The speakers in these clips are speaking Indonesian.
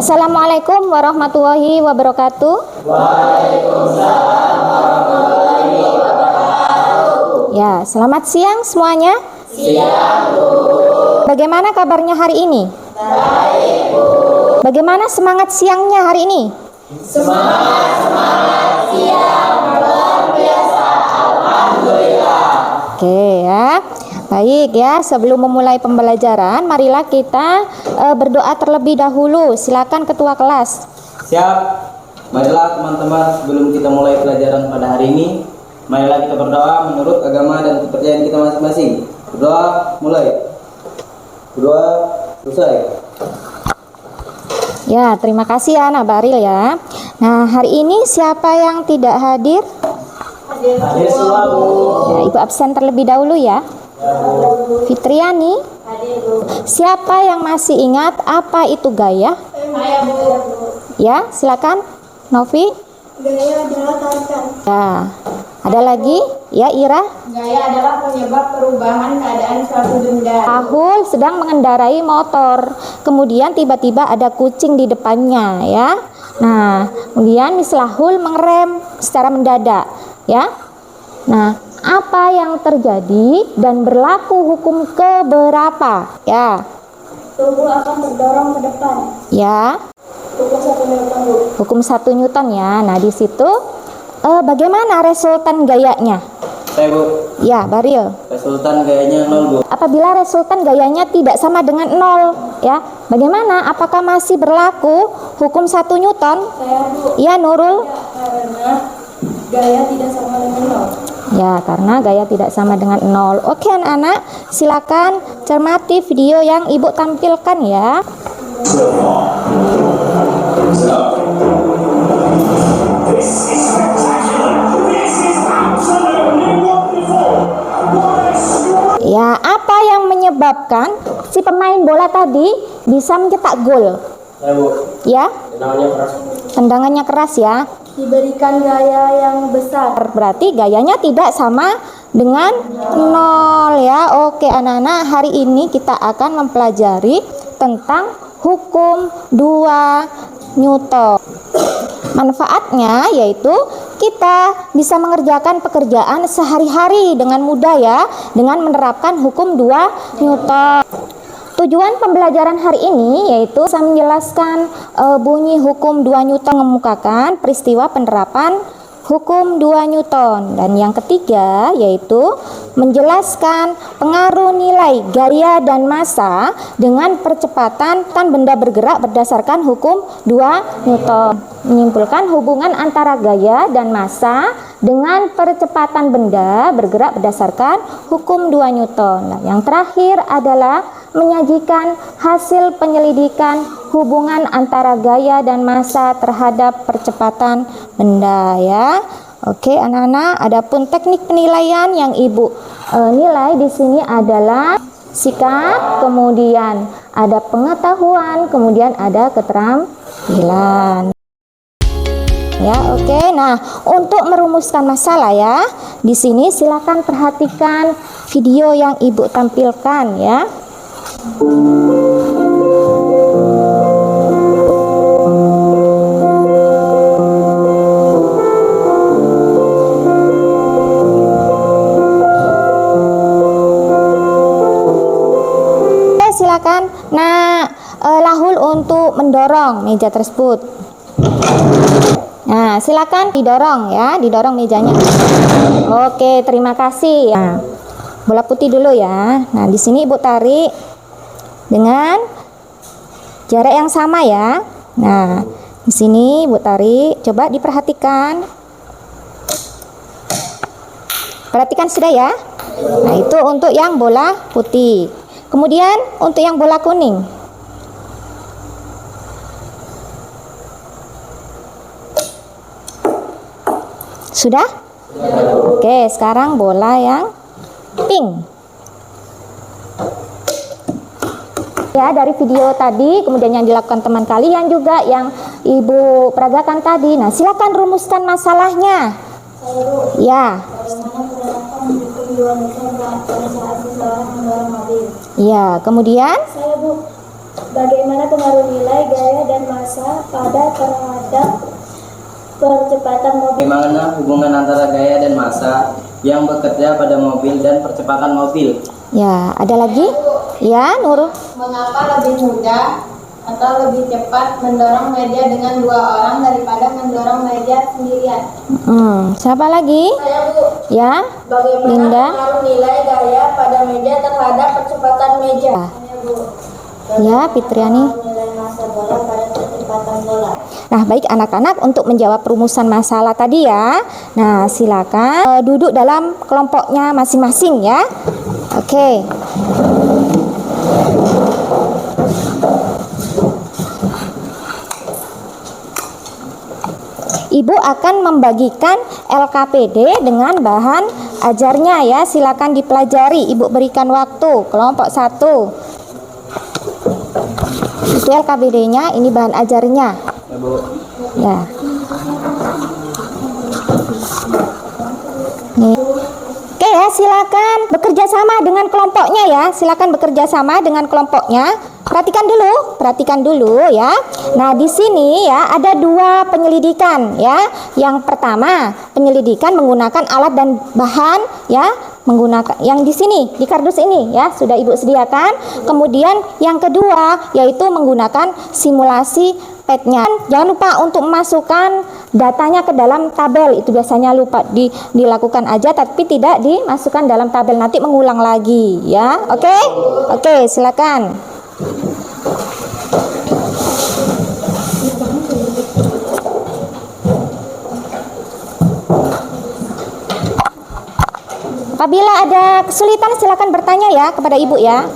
Assalamualaikum warahmatullahi wabarakatuh. Waalaikumsalam warahmatullahi wabarakatuh. Ya, selamat siang semuanya. Siang, Bu. Bagaimana kabarnya hari ini? Baik, Bu. Bagaimana semangat siangnya hari ini? Semangat siang luar biasa. Alhamdulillah. Oke ya. Baik ya, sebelum memulai pembelajaran, marilah kita berdoa terlebih dahulu. Silakan ketua kelas. Siap. Marilah teman-teman, sebelum kita mulai pelajaran pada hari ini, marilah kita berdoa menurut agama dan kepercayaan kita masing-masing. Berdoa mulai. Berdoa selesai. Ya, terima kasih ya Nak Baril ya. Nah, hari ini siapa yang tidak hadir? Hadir semua, Bu. Ya, Ibu absen terlebih dahulu ya. Fitriani. Siapa yang masih ingat apa itu gaya? Ya, silakan. Novi. Gaya adalah tarikan. Ya. Ada lagi? Ya, Ira. Gaya adalah penyebab perubahan keadaan suatu benda. Ahul sedang mengendarai motor. Kemudian tiba-tiba ada kucing di depannya ya. Nah, kemudian Mislahul mengerem secara mendadak ya. Nah, apa yang terjadi dan berlaku hukum keberapa? Ya. Tubuh akan terdorong ke depan. Ya. Hukum 1 Newton, Bu. Hukum 1 Newton ya. Nah, di situ bagaimana resultan gayanya? Saya, Bu. Ya, Baril. Resultan gayanya 0, Bu. Apabila resultan gayanya tidak sama dengan 0, ya. Bagaimana? Apakah masih berlaku hukum 1 Newton? Saya, Bu. Ya, Nurul. Karena gaya tidak sama dengan 0. Ya, karena gaya tidak sama dengan 0. Oke, anak-anak, silakan cermati video yang Ibu tampilkan ya. Ya, apa yang menyebabkan si pemain bola tadi bisa mencetak gol? Saya, Bu. Ya, Tendangannya keras. tendangannya keras ya. Diberikan gaya yang besar. Berarti gayanya tidak sama dengan 0 ya. Oke anak-anak, hari ini kita akan mempelajari tentang hukum 2 Newton. Manfaatnya yaitu kita bisa mengerjakan pekerjaan sehari-hari dengan mudah ya, dengan menerapkan hukum 2 Newton. Tujuan pembelajaran hari ini yaitu bisa menjelaskan bunyi hukum 2 Newton, mengemukakan peristiwa penerapan hukum 2 Newton. Dan yang ketiga yaitu menjelaskan pengaruh nilai gaya dan massa dengan percepatan benda bergerak berdasarkan hukum 2 Newton. Menyimpulkan hubungan antara gaya dan massa dengan percepatan benda bergerak berdasarkan hukum 2 Newton. Nah, yang terakhir adalah menyajikan hasil penyelidikan hubungan antara gaya dan massa terhadap percepatan benda ya. Oke anak-anak, adapun teknik penilaian yang Ibu nilai di sini adalah sikap, kemudian ada pengetahuan, kemudian ada keterampilan. Ya, oke. Nah, untuk merumuskan masalah ya, di sini silakan perhatikan video yang Ibu tampilkan ya. Oke, silakan. Nah, Lahul untuk mendorong meja tersebut. Nah, silakan didorong ya, didorong mejanya. Oke, terima kasih. Nah, bola putih dulu ya. Nah, di sini Ibu tarik dengan jarak yang sama ya. Nah, di sini Ibu tarik, coba diperhatikan. Perhatikan sudah ya. Nah, itu untuk yang bola putih. Kemudian untuk yang bola kuning. Sudah? Oke, sekarang bola yang pink. Ya, dari video tadi, kemudian yang dilakukan teman kalian juga yang Ibu peragakan tadi. Nah, silakan rumuskan masalahnya. Ya. Bagaimana penerapan hukum 2 Newton pada saat seseorang mendorong mobil? Ya, kemudian Saya, Bu. Bagaimana pengaruh nilai gaya dan massa pada terhadap percepatan mobil. Bagaimana hubungan antara gaya dan massa yang bekerja pada mobil dan percepatan mobil? Ya, ada lagi? Ya, Nur. Mengapa lebih mudah atau lebih cepat mendorong meja dengan 2 orang daripada mendorong meja sendirian? Siapa lagi? Saya, Bu. Ya, Bagaimana Linda. pengaruh nilai gaya pada meja terhadap percepatan meja? Ah. Saya, Bu. Ya, Fitriani. Nilai massa bola pada percepatan bola. Nah, baik anak-anak, untuk menjawab perumusan masalah tadi ya. Nah, silakan duduk dalam kelompoknya masing-masing ya. Oke. Ibu akan membagikan LKPD dengan bahan ajarnya ya. Silakan dipelajari. Ibu berikan waktu. Kelompok 1. Itu LKPD-nya, ini bahan ajarnya. Ya, Bu. Ya. Nih. Oke ya, silakan bekerja sama dengan kelompoknya ya. Silakan bekerja sama dengan kelompoknya. Perhatikan dulu ya. Nah, di sini ya ada 2 penyelidikan ya. Yang pertama, penyelidikan menggunakan alat dan bahan ya, menggunakan yang di sini di kardus ini ya, sudah Ibu sediakan. Kemudian yang kedua yaitu menggunakan simulasi PET-nya. Jangan lupa untuk memasukkan datanya ke dalam tabel. Itu biasanya lupa dilakukan aja tapi tidak dimasukkan dalam tabel, nanti mengulang lagi ya. Oke? Oke, silakan. Apabila ada kesulitan silakan bertanya ya kepada Ibu ya.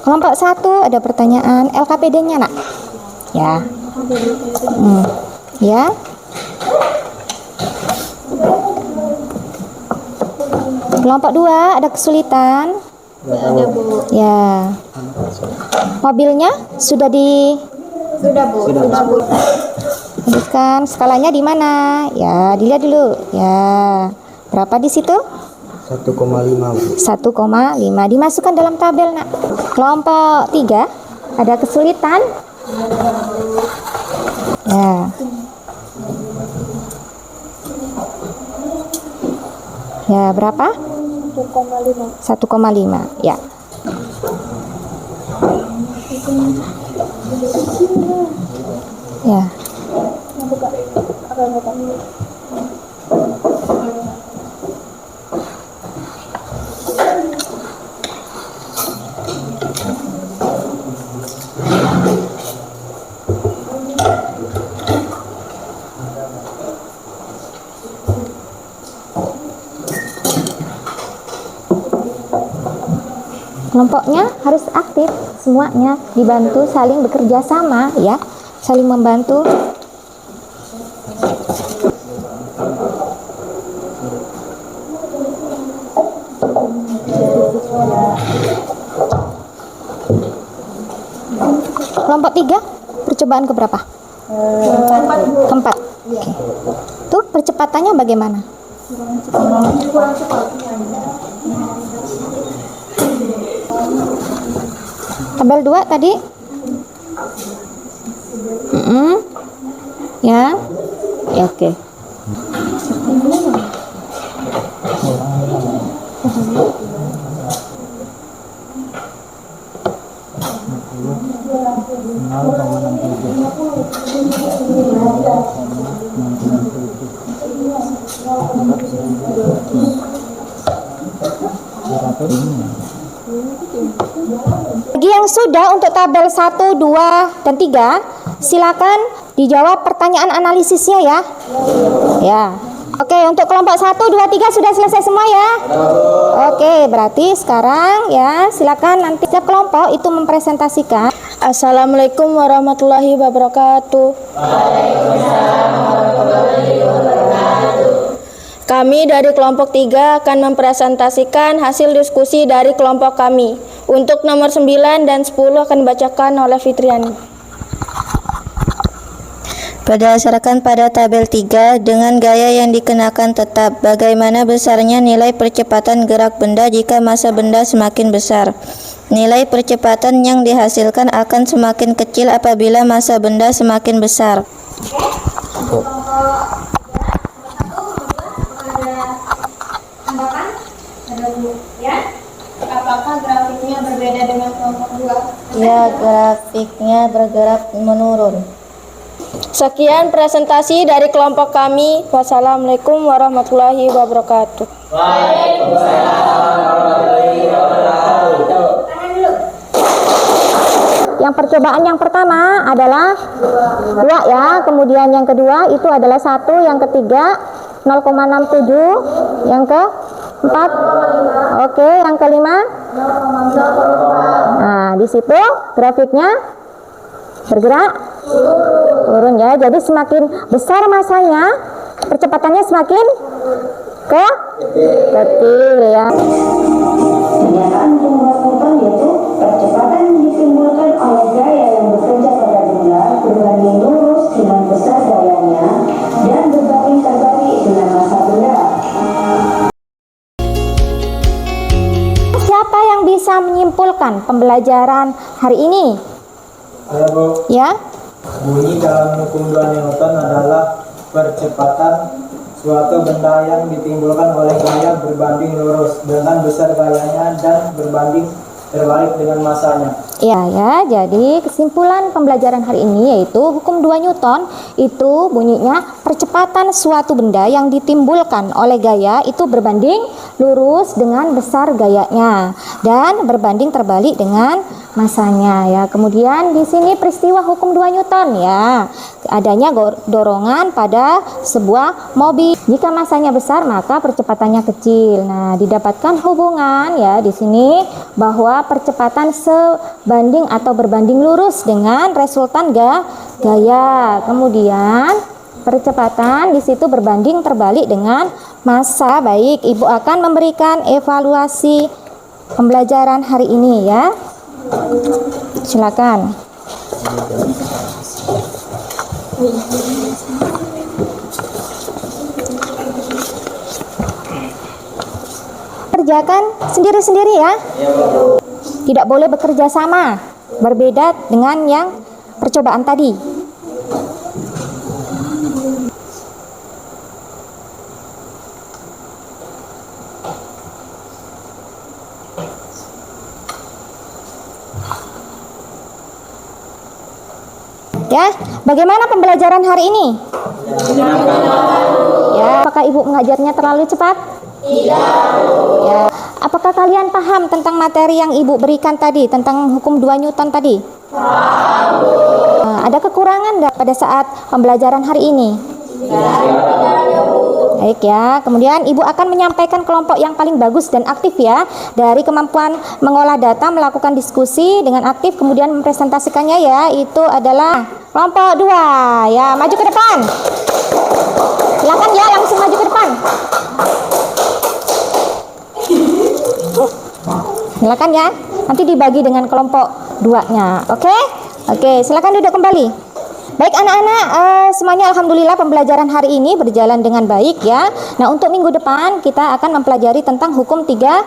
Kelompok 1 ada pertanyaan LKPD-nya nak? Ya. Ya. Kelompok 2 ada kesulitan? Ada, Bu. Ya. Mobilnya sudah Sudah, Bu. Sudah, Bu. Sebutkan skalanya di mana? Ya, dilihat dulu. Ya. Berapa di situ? 1,5. 1,5. Dimasukkan dalam tabel, nak. Kelompok 3 ada kesulitan? Ya. Ya, berapa? 1,5. Ya. Ya. Kelompoknya harus aktif, semuanya dibantu, saling bekerja sama ya, saling membantu. Kelompok 3 percobaan keberapa? Keempat. Oke. Tuh percepatannya bagaimana? Tabel 2 tadi? Ya. Ya, oke. Bagi yang sudah untuk tabel 1, 2, dan 3, silakan dijawab pertanyaan analisisnya ya. Ya. Oke, untuk kelompok 1, 2, 3 sudah selesai semua ya. Oke, berarti sekarang ya silakan nanti setiap kelompok itu mempresentasikan. Assalamualaikum warahmatullahi wabarakatuh. Kami dari kelompok 3 akan mempresentasikan hasil diskusi dari kelompok kami. Untuk nomor 9 dan 10 akan dibacakan oleh Fitriani. Berdasarkan pada tabel 3, dengan gaya yang dikenakan tetap, bagaimana besarnya nilai percepatan gerak benda jika massa benda semakin besar. Nilai percepatan yang dihasilkan akan semakin kecil apabila massa benda semakin besar. Apakah grafiknya berbeda dengan kelompok 2? Ya, grafiknya bergerak menurun. Sekian presentasi dari kelompok kami. Wassalamualaikum warahmatullahi wabarakatuh. Yang percobaan yang pertama adalah 2 ya, kemudian yang kedua itu adalah 1, yang ketiga 0,67, yang keempat oke, yang kelima nah di situ grafiknya bergerak turun ya, jadi semakin besar masanya percepatannya semakin kecil ya. Pernyataan yang melakukan yaitu percepatan yang ditimbulkan oleh gaya yang bekerja pada benda berbanding lurus dengan besar gayanya dan berbanding terbalik dengan massa benda. Siapa yang bisa menyimpulkan pembelajaran hari ini? Saya Bu, Ya, bunyi dalam hukum 2 Newton adalah percepatan suatu benda yang ditimbulkan oleh gaya berbanding lurus dengan besar gayanya dan berbanding terbalik dengan massanya. ya, jadi kesimpulan pembelajaran hari ini yaitu hukum 2 Newton itu bunyinya percepatan suatu benda yang ditimbulkan oleh gaya itu berbanding lurus dengan besar gayanya dan berbanding terbalik dengan masanya ya. Kemudian di sini peristiwa hukum 2 Newton ya, adanya dorongan pada sebuah mobil. Jika masanya besar maka percepatannya kecil. Nah, didapatkan hubungan ya di sini bahwa percepatan sebanding atau berbanding lurus dengan resultan gaya. Kemudian percepatan di situ berbanding terbalik dengan massa. Baik, Ibu akan memberikan evaluasi pembelajaran hari ini ya. Silakan. Kerjakan sendiri-sendiri ya. Tidak boleh bekerja sama, berbeda dengan yang percobaan tadi. Ya, bagaimana pembelajaran hari ini? Ya, apakah Ibu mengajarnya terlalu cepat? Tidak. Ya, apakah kalian paham tentang materi yang Ibu berikan tadi tentang hukum 2 Newton tadi? Paham. Ada kekurangan enggak pada saat pembelajaran hari ini? Baik ya, kemudian Ibu akan menyampaikan kelompok yang paling bagus dan aktif ya, dari kemampuan mengolah data, melakukan diskusi dengan aktif, kemudian mempresentasikannya ya, itu adalah kelompok 2 ya, maju ke depan. Silakan ya, langsung maju ke depan. Silakan ya, nanti dibagi dengan kelompok 2-nya, oke? Oke, silakan duduk kembali. Baik anak-anak, semuanya alhamdulillah pembelajaran hari ini berjalan dengan baik ya. Nah, untuk minggu depan kita akan mempelajari tentang hukum 3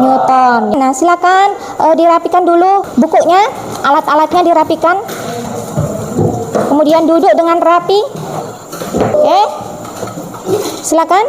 Newton. Nah, silakan dirapikan dulu bukunya, alat-alatnya dirapikan. Kemudian duduk dengan rapi. Oke. Silakan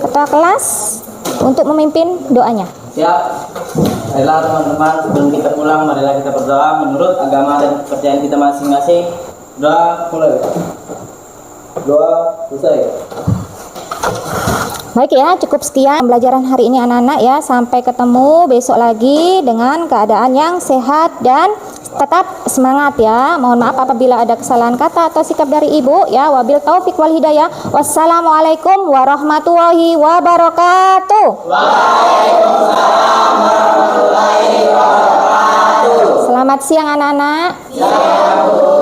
ketua kelas untuk memimpin doanya. Siap. Baiklah teman-teman, sebelum kita pulang marilah kita berdoa menurut agama dan kepercayaan kita masing-masing. Doa mulai. Doa selesai. Baik ya, cukup sekian pembelajaran hari ini anak-anak ya. Sampai ketemu besok lagi dengan keadaan yang sehat dan tetap semangat ya. Mohon maaf apabila ada kesalahan kata atau sikap dari Ibu ya. Wabil taufik wal hidayah. Wassalamualaikum warahmatullahi wabarakatuh. Waalaikumsalam warahmatullahi wabarakatuh. Selamat siang anak-anak. Siang, Bu.